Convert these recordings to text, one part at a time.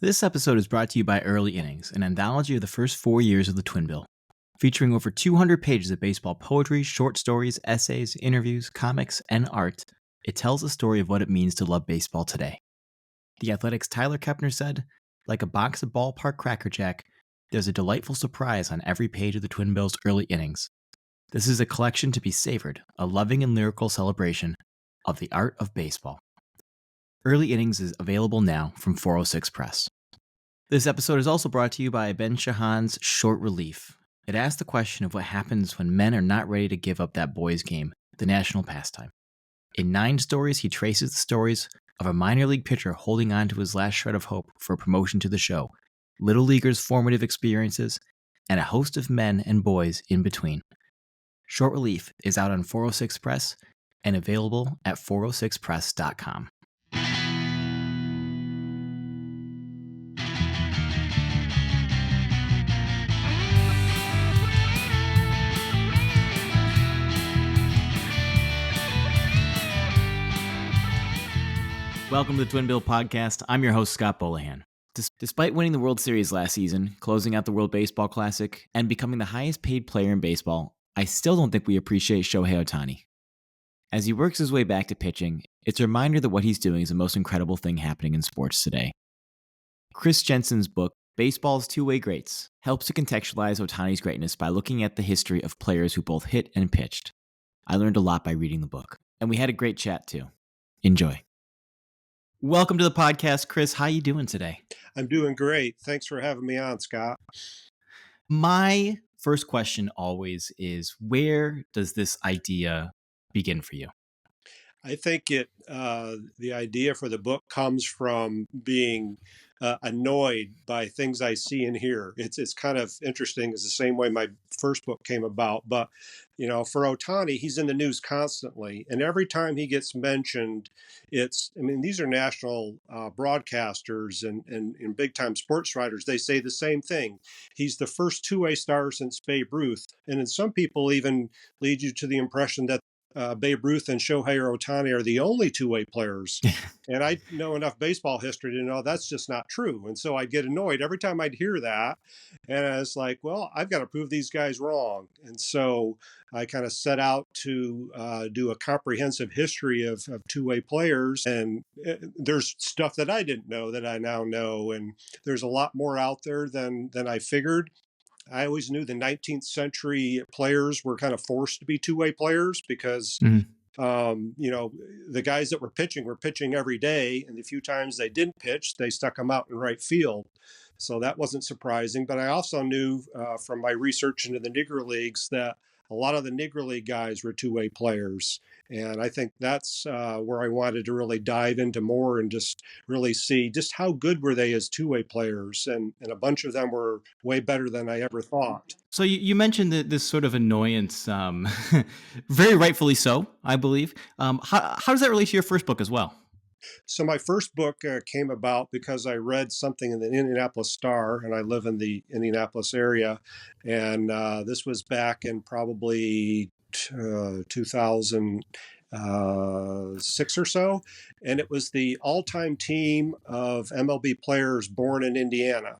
This episode is brought to you by Early Innings, an anthology of the first 4 years of the Twin Bill. Featuring over 200 pages of baseball poetry, short stories, essays, interviews, comics, and art, it tells the story of what it means to love baseball today. The Athletic's Tyler Kepner said, like a box of ballpark Cracker Jack, there's a delightful surprise on every page of the Twin Bill's Early Innings. This is a collection to be savored, a loving and lyrical celebration of the art of baseball. Early Innings is available now from 406 Press. This episode is also brought to you by Ben Shahan's Short Relief. It asks the question of what happens when men are not ready to give up that boys' game, the national pastime. In 9 stories, he traces the stories of a minor league pitcher holding on to his last shred of hope for promotion to the show, little leaguers' formative experiences, and a host of men and boys in between. Short Relief is out on 406 Press and available at 406press.com. Welcome to the Twin Bill Podcast. I'm your host, Scott Bolohan. Despite winning the World Series last season, closing out the World Baseball Classic, and becoming the highest paid player in baseball, I still don't think we appreciate Shohei Ohtani. As he works his way back to pitching, it's a reminder that what he's doing is the most incredible thing happening in sports today. Chris Jensen's book, Baseball's Two-Way Greats, helps to contextualize Ohtani's greatness by looking at the history of players who both hit and pitched. I learned a lot by reading the book, and we had a great chat too. Enjoy. Welcome to the podcast, Chris. How you doing today? I'm doing great. Thanks for having me on, Scott. My first question always is, where does this idea begin for you? I think the idea for the book comes from being annoyed by things I see and hear. It's kind of interesting. It's the same way my first book came about. But, for Ohtani, he's in the news constantly. And every time he gets mentioned, these are national broadcasters and big time sports writers. They say the same thing. He's the first two-way star since Babe Ruth. And then some people even lead you to the impression that Babe Ruth and Shohei Ohtani are the only two-way players. And I know enough baseball history to know that's just not true. And so I'd get annoyed every time I'd hear that. And I was like, well, I've got to prove these guys wrong. And so I kind of set out to do a comprehensive history of two-way players. And there's stuff that I didn't know that I now know. And there's a lot more out there than I figured. I always knew the 19th century players were kind of forced to be two-way players because, the guys that were pitching every day. And the few times they didn't pitch, they stuck them out in right field. So that wasn't surprising. But I also knew from my research into the Negro Leagues that a lot of the Negro League guys were two-way players. And I think that's where I wanted to really dive into more and just really see just how good were they as two-way players. And a bunch of them were way better than I ever thought. So you mentioned this sort of annoyance, very rightfully so, I believe. How does that relate to your first book as well? So my first book came about because I read something in the Indianapolis Star, and I live in the Indianapolis area. And this was back in probably 2006 or so. And it was the all-time team of MLB players born in Indiana.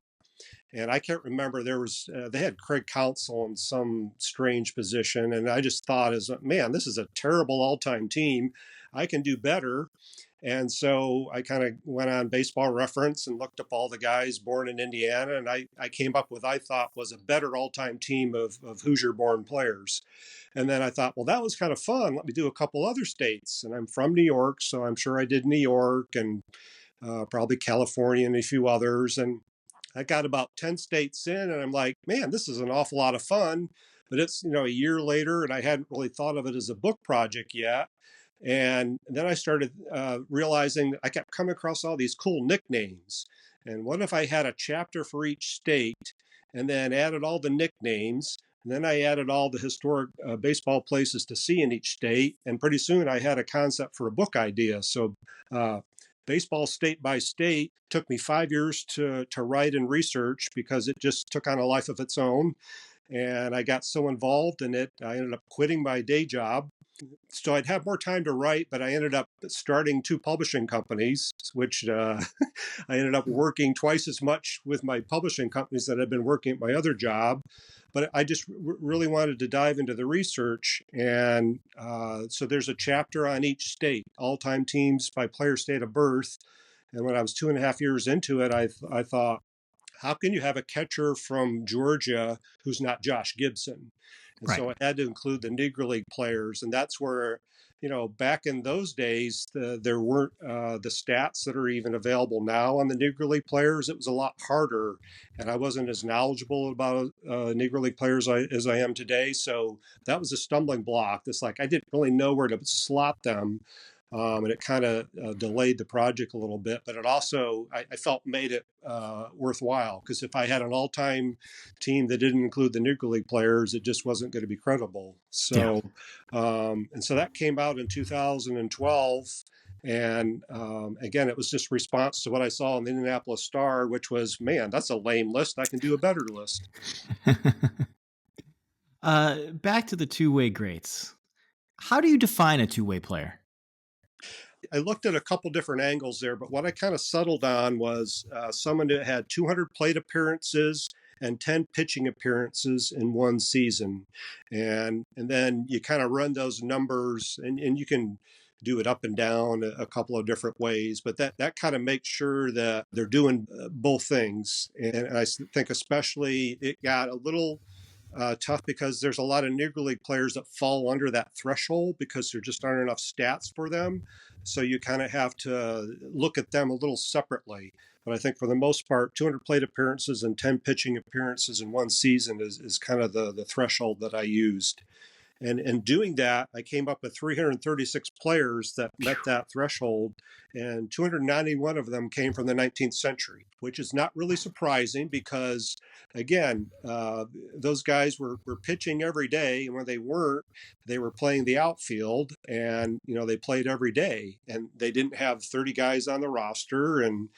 And I can't remember, they had Craig Counsell in some strange position. And I just thought, man, this is a terrible all-time team. I can do better. And so I kind of went on Baseball Reference and looked up all the guys born in Indiana. And I came up with, I thought, was a better all-time team of Hoosier-born players. And then I thought, well, that was kind of fun. Let me do a couple other states. And I'm from New York, so I'm sure I did New York and probably California and a few others. And I got about 10 states in, and I'm like, man, this is an awful lot of fun. But it's, a year later, and I hadn't really thought of it as a book project yet. And then I started realizing that I kept coming across all these cool nicknames. And what if I had a chapter for each state and then added all the nicknames? And then I added all the historic baseball places to see in each state. And pretty soon I had a concept for a book idea. So baseball state by state took me 5 years to write and research because it just took on a life of its own. And I got so involved in it, I ended up quitting my day job. So I'd have more time to write, but I ended up starting two publishing companies, which I ended up working twice as much with my publishing companies that I'd been working at my other job. But I just really wanted to dive into the research. And so there's a chapter on each state, all time teams by player state of birth. And when I was 2.5 years into it, I thought, how can you have a catcher from Georgia who's not Josh Gibson? And Right. so I had to include the Negro League players. And that's where, back in those days, there weren't the stats that are even available now on the Negro League players. It was a lot harder. And I wasn't as knowledgeable about Negro League players as I am today. So that was a stumbling block. It's like I didn't really know where to slot them. And it kind of delayed the project a little bit, but it also, I felt, made it worthwhile, because if I had an all-time team that didn't include the Negro League players, it just wasn't going to be credible. Yeah. And so that came out in 2012. And again, it was just response to what I saw in the Indianapolis Star, which was, man, that's a lame list. I can do a better list. Back to the two-way greats. How do you define a two-way player? I looked at a couple different angles there, but what I kind of settled on was someone that had 200 plate appearances and 10 pitching appearances in one season. And then you kind of run those numbers, and you can do it up and down a couple of different ways, but that kind of makes sure that they're doing both things. And I think especially it got a little tough because there's a lot of Negro League players that fall under that threshold because there just aren't enough stats for them. So you kind of have to look at them a little separately. But I think for the most part, 200 plate appearances and 10 pitching appearances in one season is kind of the threshold that I used. And in doing that, I came up with 336 players that met that threshold, and 291 of them came from the 19th century, which is not really surprising because, again, those guys were pitching every day. And when they weren't, they were playing the outfield, and, they played every day. And they didn't have 30 guys on the roster. And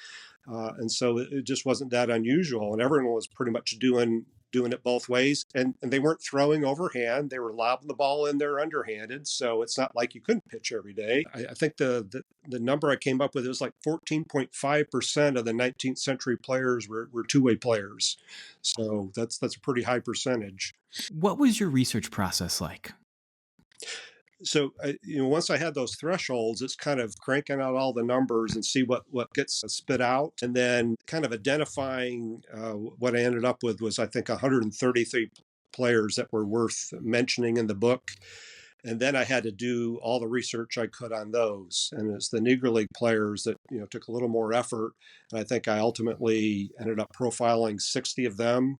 so it just wasn't that unusual. And everyone was pretty much doing it both ways. And they weren't throwing overhand. They were lobbing the ball in there underhanded. So it's not like you couldn't pitch every day. I think the number I came up with was like 14.5% of the 19th century players were two-way players. So that's a pretty high percentage. What was your research process like? So once I had those thresholds, it's kind of cranking out all the numbers and see what gets spit out, and then kind of identifying what I ended up with was, I think, 133 players that were worth mentioning in the book. And then I had to do all the research I could on those. And it's the Negro League players that took a little more effort. And I think I ultimately ended up profiling 60 of them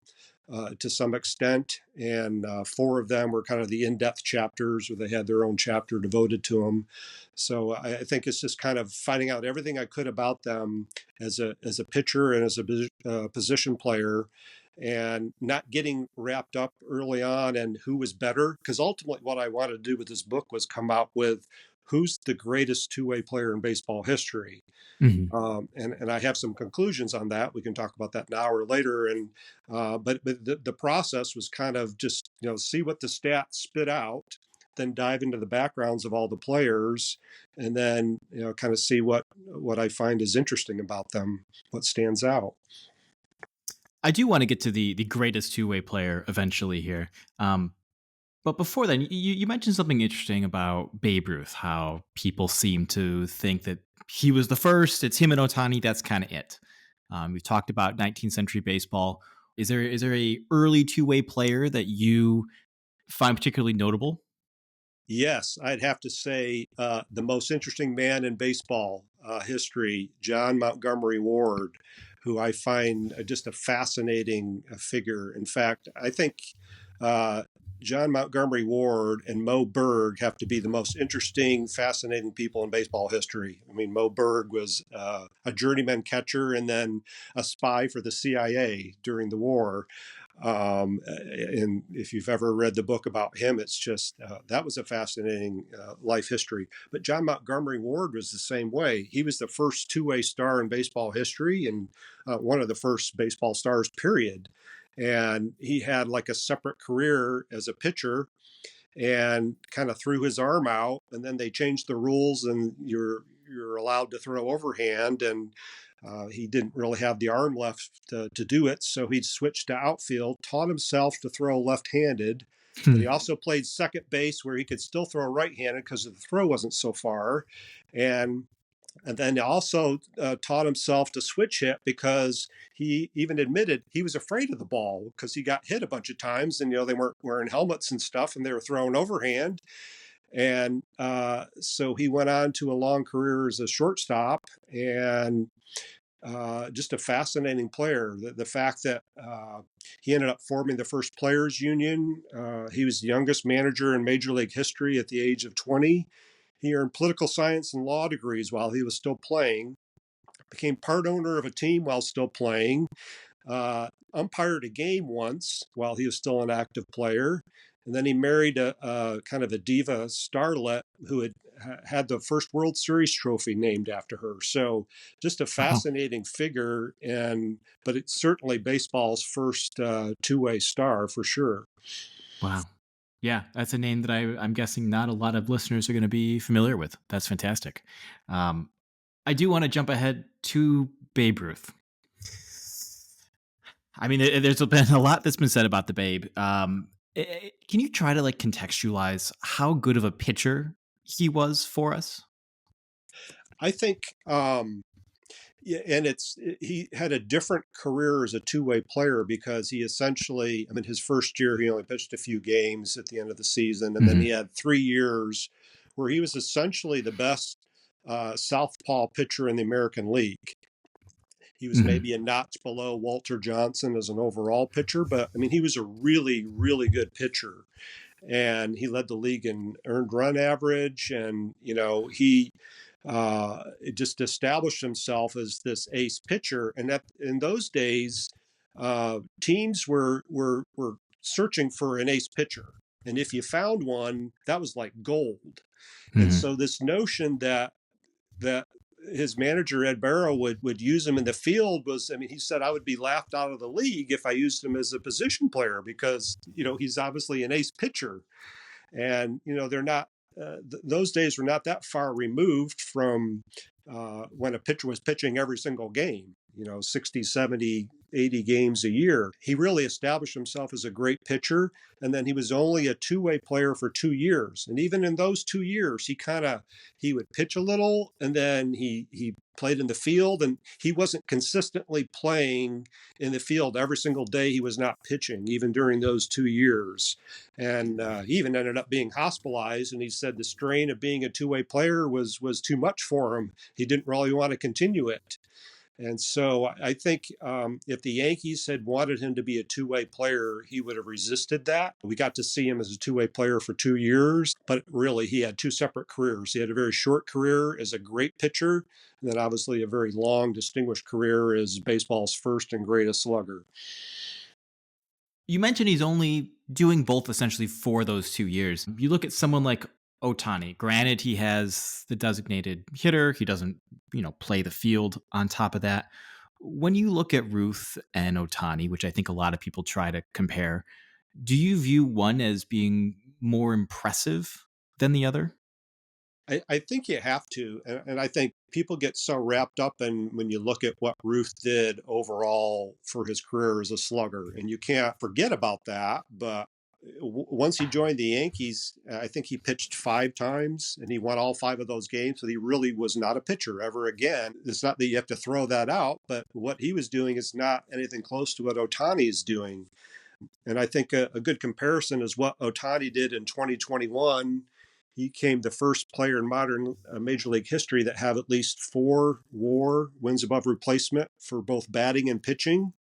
to some extent. And 4 of them were kind of the in-depth chapters, where they had their own chapter devoted to them. So I think it's just kind of finding out everything I could about them as a pitcher and as a position player, and not getting wrapped up early on and who was better. Because ultimately what I wanted to do with this book was come out with who's the greatest two-way player in baseball history. Mhm. And I have some conclusions on that. We can talk about that now or later. And but the process was kind of just see what the stats spit out, then dive into the backgrounds of all the players, and then kind of see what I find is interesting about them, what stands out. I do want to get to the greatest two-way player eventually here. But before then, you mentioned something interesting about Babe Ruth, how people seem to think that he was the first. It's him and Ohtani. That's kind of it. We've talked about 19th century baseball. Is there a early two-way player that you find particularly notable? Yes, I'd have to say the most interesting man in baseball history, John Montgomery Ward, who I find just a fascinating figure. In fact, I think uh, John Montgomery Ward and Mo Berg have to be the most interesting, fascinating people in baseball history. I mean, Mo Berg was a journeyman catcher and then a spy for the CIA during the war. And if you've ever read the book about him, it's just that was a fascinating life history. But John Montgomery Ward was the same way. He was the first two-way star in baseball history, and one of the first baseball stars, period. and he had like a separate career as a pitcher and kind of threw his arm out, and then they changed the rules and you're allowed to throw overhand, and he didn't really have the arm left to do it, so he switched to outfield, taught himself to throw left-handed. And he also played second base where he could still throw right-handed because the throw wasn't so far. And then he also taught himself to switch hit because he even admitted he was afraid of the ball because he got hit a bunch of times, and they weren't wearing helmets and stuff, and they were throwing overhand. And so he went on to a long career as a shortstop, and just a fascinating player. The fact that he ended up forming the first players union. He was the youngest manager in Major League history at the age of 20. He earned political science and law degrees while he was still playing, became part owner of a team while still playing, umpired a game once while he was still an active player. And then he married a kind of a diva starlet who had the first World Series trophy named after her. So just a Wow. fascinating figure, but it's certainly baseball's first two-way star for sure. Wow. Yeah, that's a name that I'm guessing not a lot of listeners are going to be familiar with. That's fantastic. I do want to jump ahead to Babe Ruth. I mean, there's been a lot that's been said about the Babe. Can you try to contextualize how good of a pitcher he was for us? I think yeah, and he had a different career as a two-way player because he essentially, I mean, his first year he only pitched a few games at the end of the season, and then he Mm-hmm. had 3 years where he was essentially the best southpaw pitcher in the American League. He was Mm-hmm. maybe a notch below Walter Johnson as an overall pitcher, but I mean, he was a really, really good pitcher, and he led the league in earned run average, and he just established himself as this ace pitcher. And that in those days, teams were searching for an ace pitcher, and if you found one, that was like gold. And Mm-hmm. so this notion that his manager Ed Barrow would use him in the field was, I mean, he said I would be laughed out of the league if I used him as a position player because he's obviously an ace pitcher, and they're not those days were not that far removed from when a pitcher was pitching every single game, 60, 70, 80 games a year. He really established himself as a great pitcher, and then he was only a two-way player for 2 years, and even in those 2 years he would pitch a little, and then he played in the field, and he wasn't consistently playing in the field every single day. He was not pitching even during those 2 years, and he even ended up being hospitalized. And he said the strain of being a two-way player was too much for him. He didn't really want to continue it. And so I think if the Yankees had wanted him to be a two-way player, he would have resisted that. We got to see him as a two-way player for 2 years, but really he had two separate careers. He had a very short career as a great pitcher, and then obviously a very long, distinguished career as baseball's first and greatest slugger. You mentioned he's only doing both essentially for those 2 years. You look at someone like Ohtani. Granted, he has the designated hitter. He doesn't, play the field on top of that. When you look at Ruth and Ohtani, which I think a lot of people try to compare, do you view one as being more impressive than the other? I think you have to, and I think people get so wrapped up in when you look at what Ruth did overall for his career as a slugger, and you can't forget about that. But once he joined the Yankees, I think he pitched 5 times, and he won all 5 of those games. So he really was not a pitcher ever again. It's not that you have to throw that out, but what he was doing is not anything close to what Ohtani is doing. And I think a good comparison is what Ohtani did in 2021. He became the first player in modern Major League history that have at least 4 WAR wins above replacement for both batting and pitching.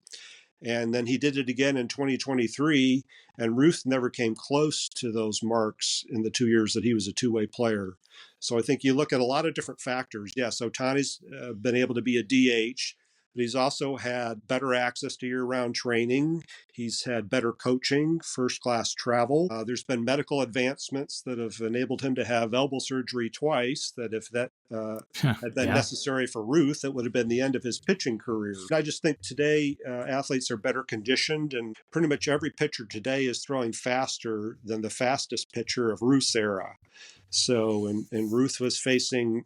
And then he did it again in 2023. And Ruth never came close to those marks in the 2 years that he was a two-way player. So I think you look at a lot of different factors. Yes, Otani's been able to be a DH, but he's also had better access to year-round training. He's had better coaching, first class travel. There's been medical advancements that have enabled him to have elbow surgery twice, that if that had been Yeah. necessary for Ruth, it would have been the end of his pitching career. I just think today athletes are better conditioned, and pretty much every pitcher today is throwing faster than the fastest pitcher of Ruth's era. So, and Ruth was facing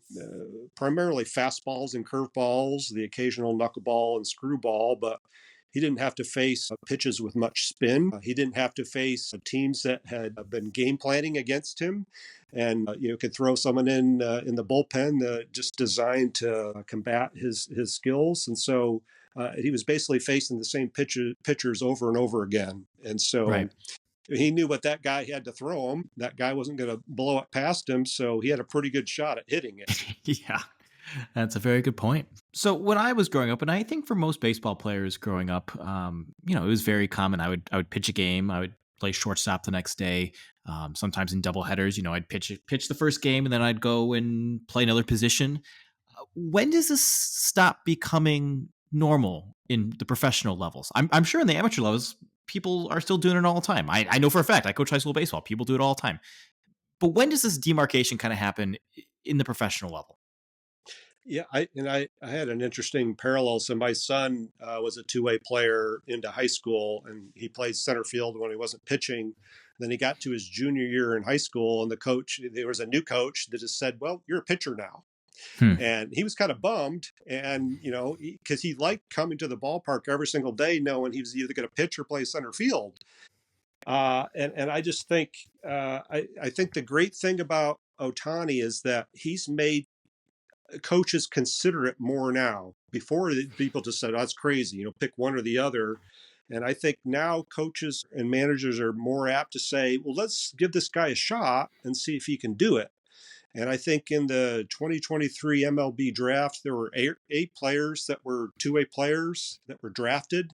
primarily fastballs and curveballs, the occasional knuckleball and screwball, but he didn't have to face pitches with much spin. He didn't have to face teams that had been game planning against him, and could throw someone in the bullpen just designed to combat his skills. And so he was basically facing the same pitchers over and over again. And so Right. he knew what that guy had to throw him. That guy wasn't going to blow it past him, so he had a pretty good shot at hitting it. Yeah, that's a very good point. So when I was growing up, and I think for most baseball players growing up, it was very common. I would pitch a game. I would play shortstop the next day. Sometimes in doubleheaders, I'd pitch the first game, and then I'd go and play another position. When does this stop becoming normal in the professional levels? I'm sure in the amateur levels, people are still doing it all the time. I know for a fact. I coach high school baseball. People do it all the time. But when does this demarcation kind of happen in the professional level? Yeah, I had an interesting parallel. So my son was a two-way player into high school, and he played center field when he wasn't pitching. Then he got to his junior year in high school, and there was a new coach that just said, "Well, you're a pitcher now." Hmm. And he was kind of bummed, and because he liked coming to the ballpark every single day, knowing he was either going to pitch or play center field. And I just think I think the great thing about Ohtani is that he's made coaches consider it more now. Before, people just said, "Oh, that's crazy," pick one or the other. And I think now coaches and managers are more apt to say, "Well, let's give this guy a shot and see if he can do it." And I think in the 2023 MLB draft, there were eight players that were two-way players that were drafted.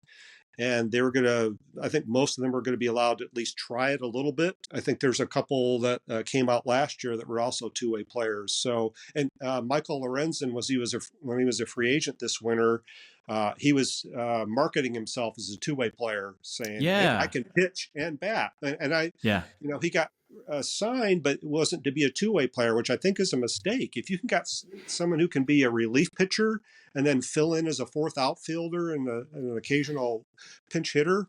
And they were going to, I think most of them were going to be allowed to at least try it a little bit. I think there's a couple that came out last year that were also two-way players. So, and Michael Lorenzen when he was a free agent this winter, he was marketing himself as a two-way player, saying, "Hey, I Yeah. can pitch and bat." And Yeah. he got signed, but it wasn't to be a two-way player, which I think is a mistake. If you can got someone who can be a relief pitcher and then fill in as a fourth outfielder and an occasional pinch hitter,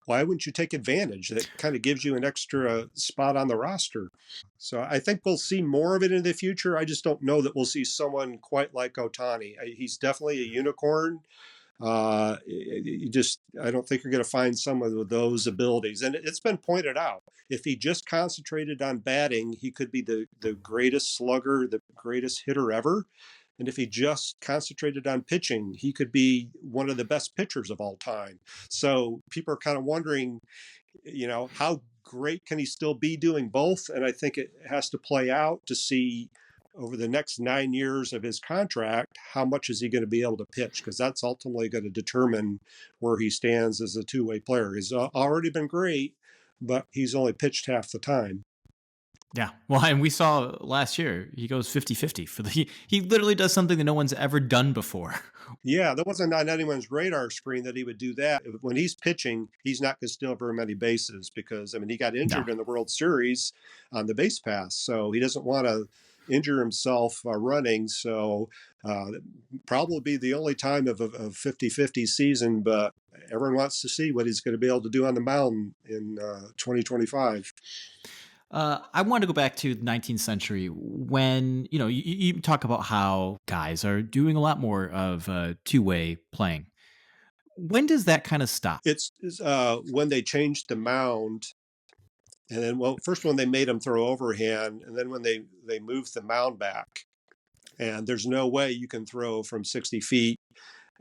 why wouldn't you take advantage? That kind of gives you an extra spot on the roster. So I think we'll see more of it in the future. I just don't know that we'll see someone quite like Ohtani. He's definitely a unicorn. I don't think you're going to find someone with those abilities. And it's been pointed out, if he just concentrated on batting, he could be the greatest slugger, the greatest hitter ever. And if he just concentrated on pitching, he could be one of the best pitchers of all time. So people are kind of wondering, how great can he still be doing both? And I think it has to play out to see over the next 9 years of his contract, how much is he going to be able to pitch? Because that's ultimately going to determine where he stands as a two-way player. He's already been great, but he's only pitched half the time. Yeah. Well, and we saw last year, he goes 50-50 he literally does something that no one's ever done before. Yeah, that wasn't on anyone's radar screen that he would do that. When he's pitching, he's not going to steal very many bases because, he got No. injured in the World Series on the base pass. So he doesn't want to injure himself running. So probably be the only time of a 50-50 season, but everyone wants to see what he's going to be able to do on the mound in 2025. I want to go back to the 19th century when, you talk about how guys are doing a lot more of two-way playing. When does that kind of stop? It's when they changed the mound. And then, well, first when they made him throw overhand, and then when they moved the mound back, and there's no way you can throw from 60 feet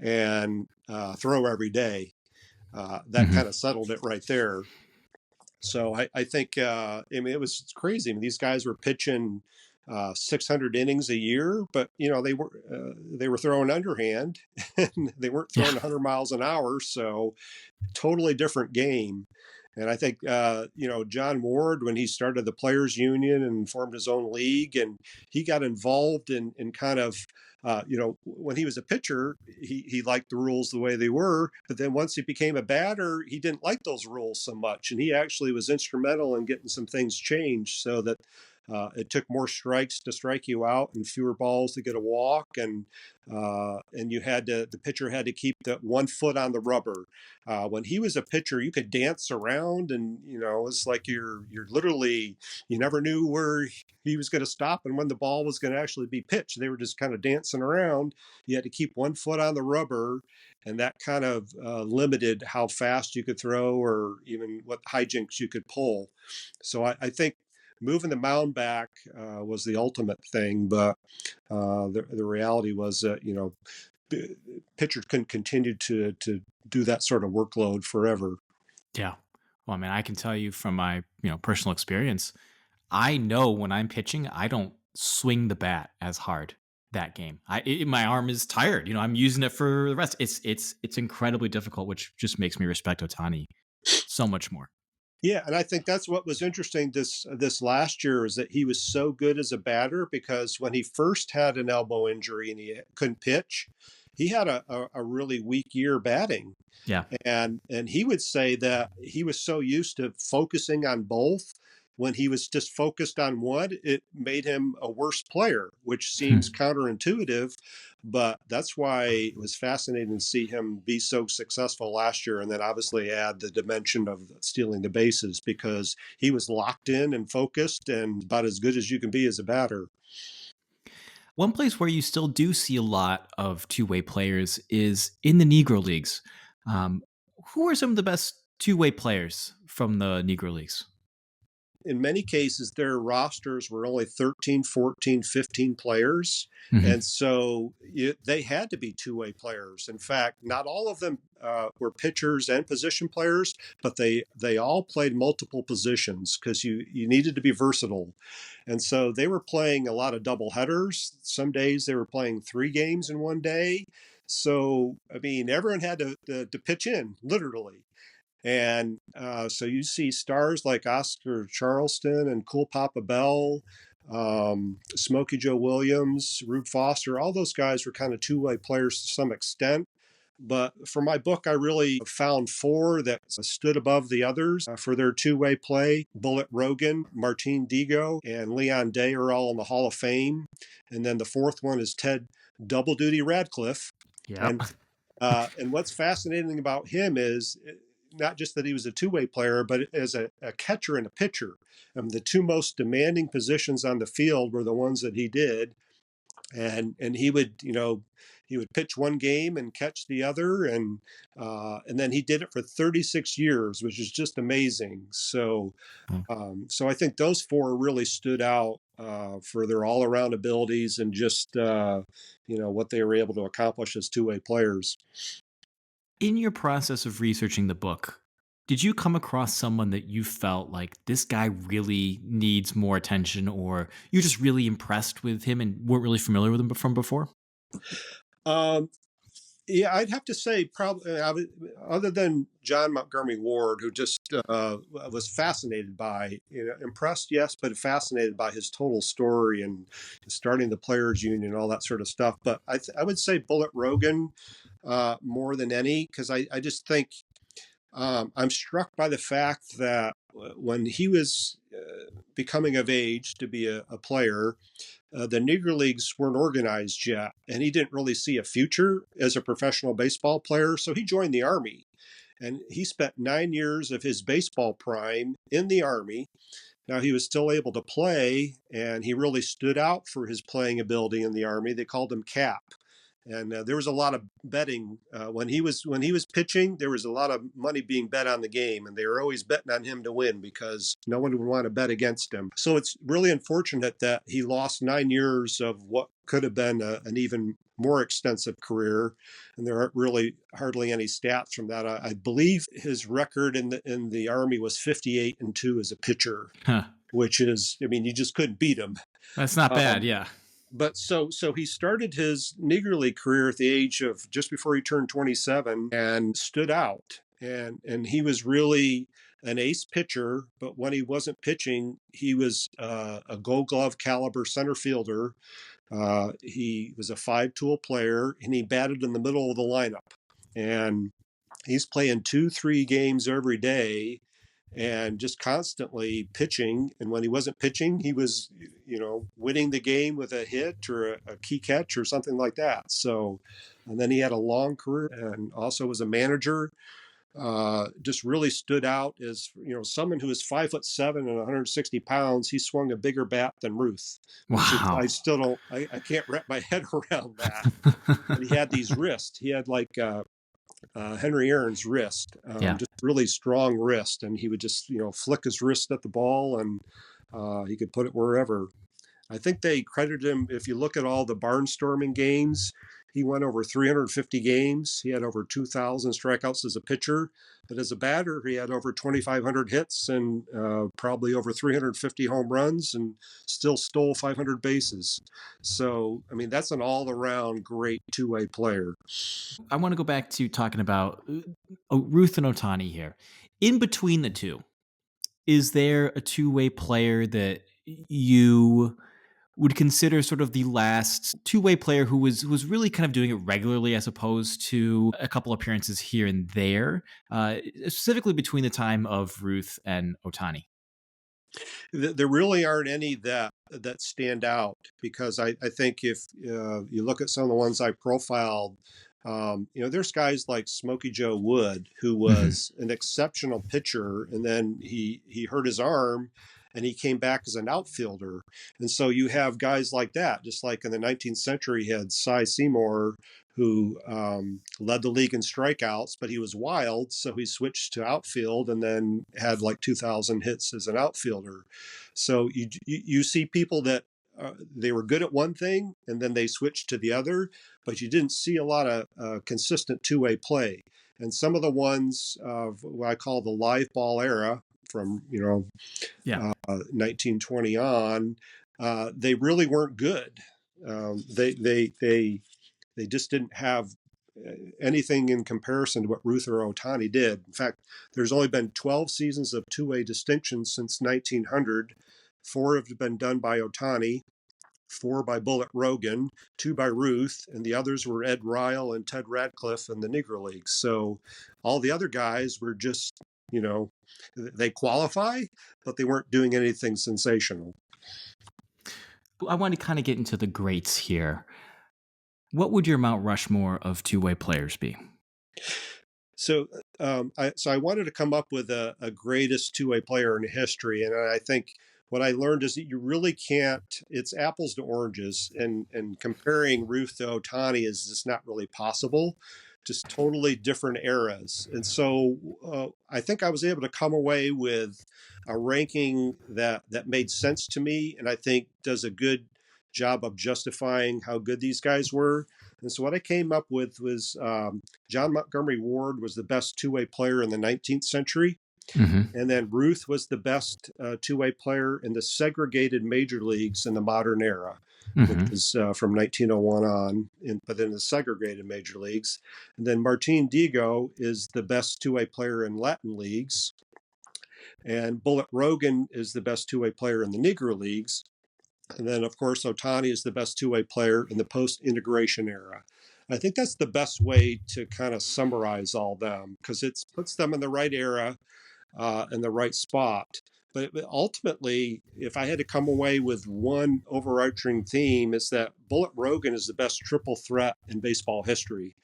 and throw every day. That kind of settled it right there. So I think, it was crazy. These guys were pitching 600 innings a year, but they were throwing underhand, and they weren't throwing Yeah. 100 miles an hour. So totally different game. And I think, John Ward, when he started the Players Union and formed his own league, and he got involved in kind of when he was a pitcher, he liked the rules the way they were. But then once he became a batter, he didn't like those rules so much. And he actually was instrumental in getting some things changed so that it took more strikes to strike you out and fewer balls to get a walk. And the pitcher had to keep the 1 foot on the rubber. When he was a pitcher, you could dance around, and it's like you're literally, you never knew where he was going to stop and when the ball was going to actually be pitched. They were just kind of dancing around. You had to keep 1 foot on the rubber, and that kind of limited how fast you could throw or even what hijinks you could pull. So I think moving the mound back was the ultimate thing, but the reality was that pitchers couldn't continue to do that sort of workload forever. Yeah. Well, I mean, I can tell you from my, personal experience, I know when I'm pitching, I don't swing the bat as hard that game. My arm is tired. I'm using it for the rest. It's incredibly difficult, which just makes me respect Ohtani so much more. Yeah, and I think that's what was interesting this last year is that he was so good as a batter, because when he first had an elbow injury and he couldn't pitch, he had a really weak year batting. Yeah. And he would say that he was so used to focusing on both. When he was just focused on one, it made him a worse player, which seems counterintuitive. But that's why it was fascinating to see him be so successful last year. And then obviously add the dimension of stealing the bases, because he was locked in and focused and about as good as you can be as a batter. One place where you still do see a lot of two-way players is in the Negro Leagues. Um, who are some of the best two-way players from the Negro Leagues? In many cases, their rosters were only 13, 14, 15 players. Mm-hmm. And so they had to be two-way players. In fact, not all of them were pitchers and position players, but they all played multiple positions, because you needed to be versatile. And so they were playing a lot of double headers. Some days they were playing 3 games in one day. So, I mean, everyone had to pitch in, literally. And so you see stars like Oscar Charleston and Cool Papa Bell, Smokey Joe Williams, Rube Foster. All those guys were kind of two-way players to some extent. But for my book, I really found 4 that stood above the others for their two-way play. Bullet Rogan, Martin Digo, and Leon Day are all in the Hall of Fame. And then the 4th one is Ted Double Duty Radcliffe. Yeah. And what's fascinating about him is not just that he was a two-way player, but as a catcher and a pitcher. The 2 most demanding positions on the field were the ones that he did. And he would, he would pitch one game and catch the other. And then he did it for 36 years, which is just amazing. So, so I think those 4 really stood out for their all-around abilities and just, what they were able to accomplish as two-way players. In your process of researching the book, did you come across someone that you felt like this guy really needs more attention, or you're just really impressed with him and weren't really familiar with him from before? Um, yeah, I'd have to say probably other than John Montgomery Ward, who just was fascinated by, impressed, yes, but fascinated by his total story and starting the Players Union and all that sort of stuff. But I would say Bullet Rogan more than any, because I just think I'm struck by the fact that when he was becoming of age to be a player, the Negro Leagues weren't organized yet, and he didn't really see a future as a professional baseball player. So he joined the Army, and he spent 9 years of his baseball prime in the Army. Now, he was still able to play, and he really stood out for his playing ability in the Army. They called him Cap. And there was a lot of betting when he was pitching. There was a lot of money being bet on the game, and they were always betting on him to win because no one would want to bet against him. So it's really unfortunate that he lost 9 years of what could have been an even more extensive career, and there aren't really hardly any stats from that. I believe his record in the Army was 58-2 as a pitcher, Huh. which is, I mean, you just couldn't beat him. That's not bad, yeah. But so he started his Negro League career at the age of just before he turned 27 and stood out. And he was really an ace pitcher, but when he wasn't pitching, he was a Gold Glove caliber center fielder. He was a five-tool player, and he batted in the middle of the lineup. And he's playing 2, 3 games every day and just constantly pitching. And when he wasn't pitching, he was, winning the game with a hit or a key catch or something like that. So, and then he had a long career and also was a manager. Just really stood out as someone who is 5'7" and 160 pounds. He swung a bigger bat than Ruth, which is Wow. I still don't I can't wrap my head around that. But he had these wrists. He had like Henry Aaron's wrist, Yeah. just really strong wrist, and he would just flick his wrist at the ball, and he could put it wherever. I think they credited him. If you look at all the barnstorming games, he went over 350 games. He had over 2,000 strikeouts as a pitcher, but as a batter, he had over 2,500 hits and probably over 350 home runs, and still stole 500 bases. So, I mean, that's an all-around great two-way player. I want to go back to talking about Ruth and Ohtani here. In between the two, is there a two-way player that you would consider sort of the last two-way player who was really kind of doing it regularly as opposed to a couple appearances here and there, specifically between the time of Ruth and Ohtani? There really aren't any that stand out, because I think if you look at some of the ones I profiled, there's guys like Smokey Joe Wood, who Mm-hmm. was an exceptional pitcher, and then he hurt his arm, and he came back as an outfielder. And so you have guys like that, just like in the 19th century, you had Cy Seymour, who led the league in strikeouts, but he was wild, so he switched to outfield and then had like 2,000 hits as an outfielder. So you see people that they were good at one thing and then they switched to the other, but you didn't see a lot of consistent two-way play. And some of the ones of what I call the live ball era from Yeah. 1920 on, they really weren't good. They just didn't have anything in comparison to what Ruth or Ohtani did. In fact, there's only been 12 seasons of two-way distinction since 1900. 4 have been done by Ohtani, 4 by Bullet Rogan, 2 by Ruth, and the others were Ed Ryle and Ted Radcliffe in the Negro Leagues. So all the other guys were just, they qualify, but they weren't doing anything sensational. I want to kind of get into the greats here. What would your Mount Rushmore of two-way players be? So, I wanted to come up with a greatest two-way player in history, and I think what I learned is that you really can't. It's apples to oranges, and comparing Ruth to Ohtani is just not really possible. Just totally different eras, and so I think I was able to come away with a ranking that made sense to me, and I think does a good job of justifying how good these guys were. And so what I came up with was John Montgomery Ward was the best two-way player in the 19th century. Mm-hmm. And then Ruth was the best two-way player in the segregated major leagues in the modern era, which Mm-hmm. is from 1901 on, but in the segregated major leagues. And then Martin Diego is the best two-way player in Latin leagues. And Bullet Rogan is the best two-way player in the Negro leagues. And then, of course, Ohtani is the best two-way player in the post-integration era. I think that's the best way to kind of summarize all them, because it puts them in the right era, in the right spot. But ultimately, if I had to come away with one overarching theme, is that Bullet Rogan is the best triple threat in baseball history,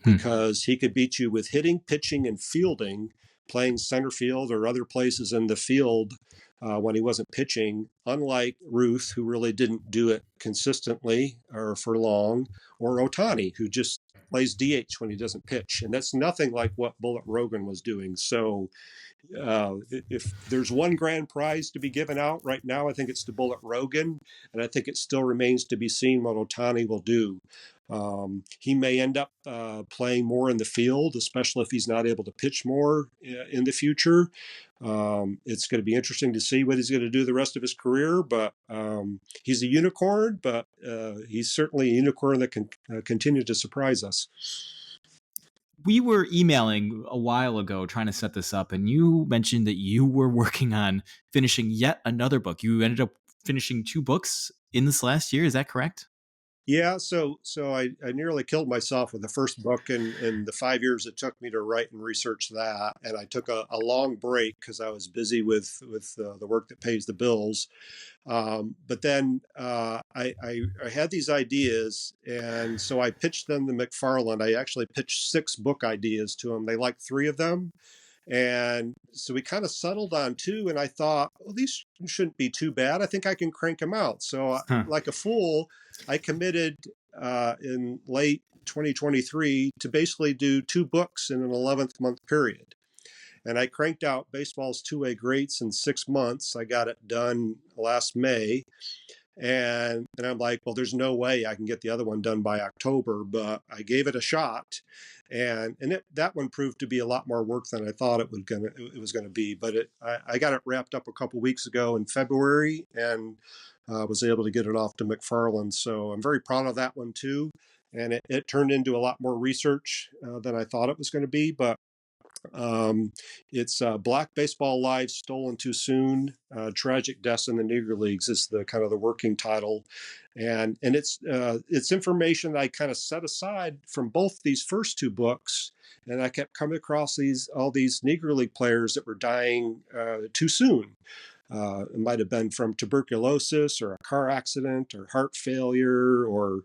because he could beat you with hitting, pitching, and fielding, playing center field or other places in the field when he wasn't pitching, unlike Ruth, who really didn't do it consistently or for long, or Ohtani, who just plays DH when he doesn't pitch. And that's nothing like what Bullet Rogan was doing. So if there's one grand prize to be given out right now, I think it's to Bullet Rogan, and I think it still remains to be seen what Ohtani will do. He may end up playing more in the field, especially if he's not able to pitch more in the future. It's going to be interesting to see what he's going to do the rest of his career, but he's a unicorn, but he's certainly a unicorn that can continue to surprise us. We were emailing a while ago trying to set this up, and you mentioned that you were working on finishing yet another book. You ended up finishing 2 books in this last year. Is that correct? Yeah, so I nearly killed myself with the first book in the 5 years it took me to write and research that, and I took a long break because I was busy with the work that pays the bills. But then I had these ideas, and so I pitched them to McFarland. I actually pitched 6 book ideas to him. They liked 3 of them, and so we kind of settled on 2. And I thought, well, these shouldn't be too bad. I think I can crank them out. So, Huh. like a fool, I committed in late 2023 to basically do 2 books in an 11th month period. And I cranked out Baseball's Two-Way Greats in 6 months. I got it done last May. And I'm like, well, there's no way I can get the other one done by October, but I gave it a shot, and that one proved to be a lot more work than I thought it was gonna be. But I got it wrapped up a couple weeks ago in February, and was able to get it off to McFarland. So I'm very proud of that one too. And it turned into a lot more research than I thought it was going to be, but it's Black Baseball Lives Stolen Too Soon, Tragic Deaths in the Negro Leagues is the kind of the working title. And it's information that I kind of set aside from both these first 2 books. And I kept coming across all these Negro League players that were dying too soon. It might have been from tuberculosis or a car accident or heart failure, or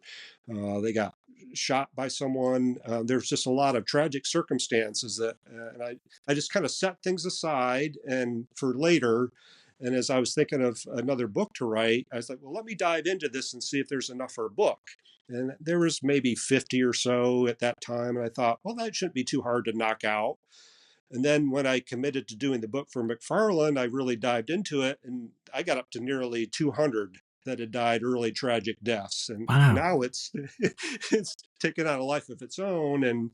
they got shot by someone. There's just a lot of tragic circumstances and I just kind of set things aside and for later. And as I was thinking of another book to write, I was like, well, let me dive into this and see if there's enough for a book. And there was maybe 50 or so at that time. And I thought, well, that shouldn't be too hard to knock out. And then when I committed to doing the book for McFarland, I really dived into it, and I got up to nearly 200 that had died early tragic deaths. And Wow. now it's it's taken on a life of its own, and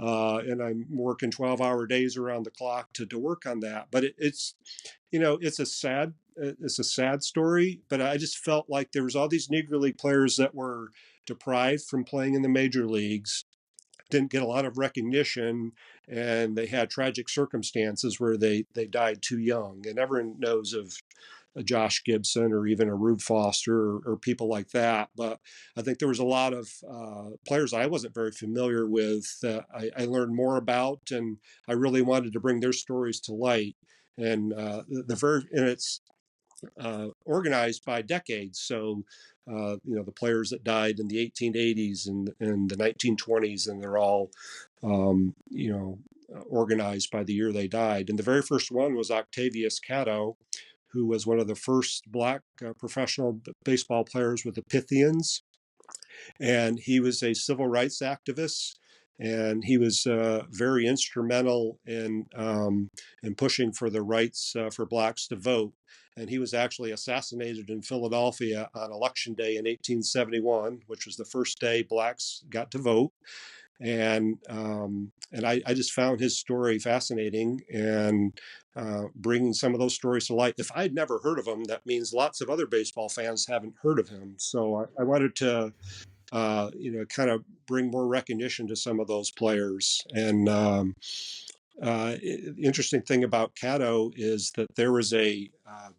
I'm working 12-hour days around the clock to work on that. But it's it's a sad story. But I just felt like there was all these Negro League players that were deprived from playing in the major leagues, didn't get a lot of recognition, and they had tragic circumstances where they died too young. And everyone knows of a Josh Gibson or even a Rube Foster or people like that. But I think there was a lot of players I wasn't very familiar with that I learned more about, and I really wanted to bring their stories to light. And and it's organized by decades. So, the players that died in the 1880s and the 1920s, and they're all, organized by the year they died. And the very first one was Octavius Catto, who was one of the first Black professional baseball players with the Pythians. And he was a civil rights activist, and he was very instrumental in pushing for the rights for blacks to vote. And he was actually assassinated in Philadelphia on Election Day in 1871, which was the first day blacks got to vote. And I just found his story fascinating, and bringing some of those stories to light. If I'd never heard of him, that means lots of other baseball fans haven't heard of him. So I wanted to kind of bring more recognition to some of those players. And the interesting thing about Caddo is that there was a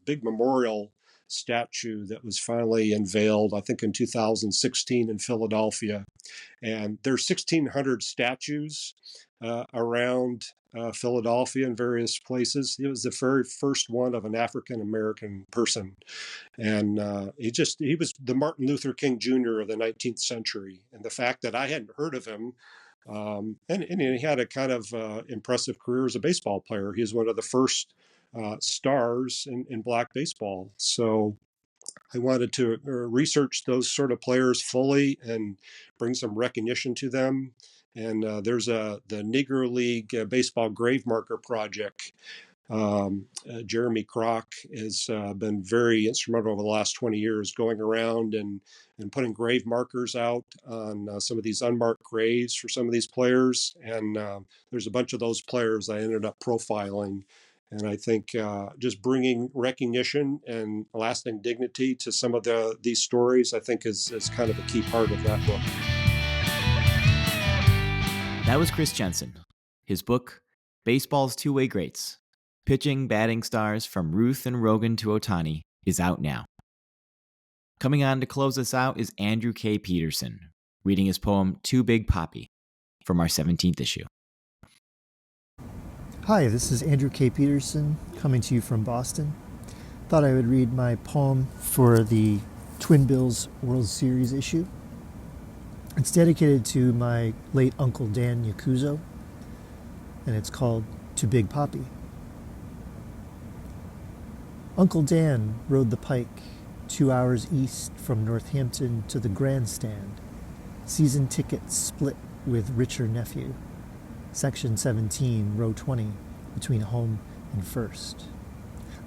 big memorial statue that was finally unveiled, I think, in 2016 in Philadelphia. And there's 1,600 statues around Philadelphia in various places. It was the very first one of an African American person, and he was the Martin Luther King Jr. of the 19th century. And the fact that I hadn't heard of him, and he had a kind of impressive career as a baseball player. He was one of the first stars in Black baseball. So I wanted to research those sort of players fully and bring some recognition to them. And there's the Negro League Baseball Grave Marker Project. Jeremy Kroc has been very instrumental over the last 20 years, going around and putting grave markers out on some of these unmarked graves for some of these players. And there's a bunch of those players I ended up profiling. And I think just bringing recognition and lasting dignity to some of these stories, I think is kind of a key part of that book. That was Chris Jensen. His book, Baseball's Two-Way Greats: Pitching Batting Stars from Ruth and Rogan to Ohtani, is out now. Coming on to close us out is Andrew K. Peterson, reading his poem, Too Big Papi, from our 17th issue. Hi, this is Andrew K. Peterson, coming to you from Boston. Thought I would read my poem for the Twin Bills World Series issue. It's dedicated to my late Uncle Dan Yakuzo, and it's called To Big Papi. Uncle Dan rode the pike 2 hours east from Northampton to the grandstand. Season tickets split with richer nephew. Section 17, row 20, between home and first.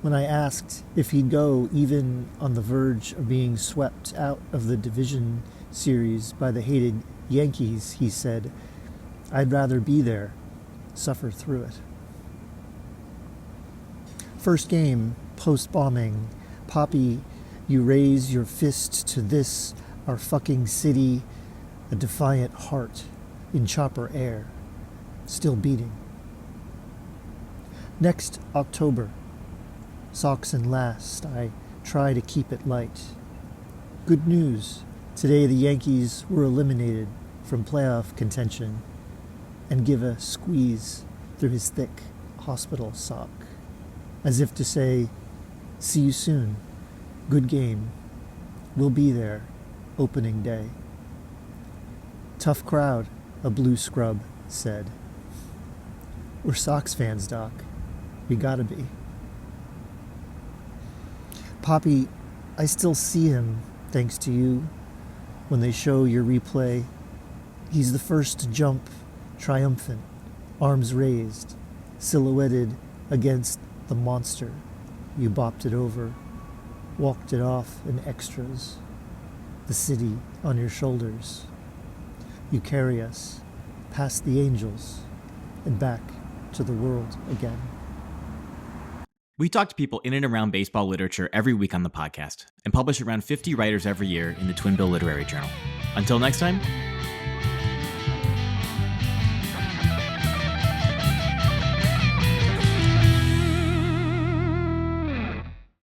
When I asked if he'd go even on the verge of being swept out of the division series by the hated Yankees, he said, "I'd rather be there, suffer through it." First game, post-bombing, Papi, you raise your fist to this, our fucking city, a defiant heart in chopper air, still beating. Next October, socks and last, I try to keep it light. Good news, today the Yankees were eliminated from playoff contention, and give a squeeze through his thick hospital sock, as if to say, see you soon, good game, we'll be there, opening day. Tough crowd, a blue scrub said. We're Sox fans, Doc. We gotta be. Papi, I still see him, thanks to you, when they show your replay. He's the first to jump, triumphant, arms raised, silhouetted against the monster. You bopped it over, walked it off in extras, the city on your shoulders. You carry us past the angels and back to the world again. We talk to people in and around baseball literature every week on the podcast and publish around 50 writers every year in the Twin Bill Literary Journal. Until next time,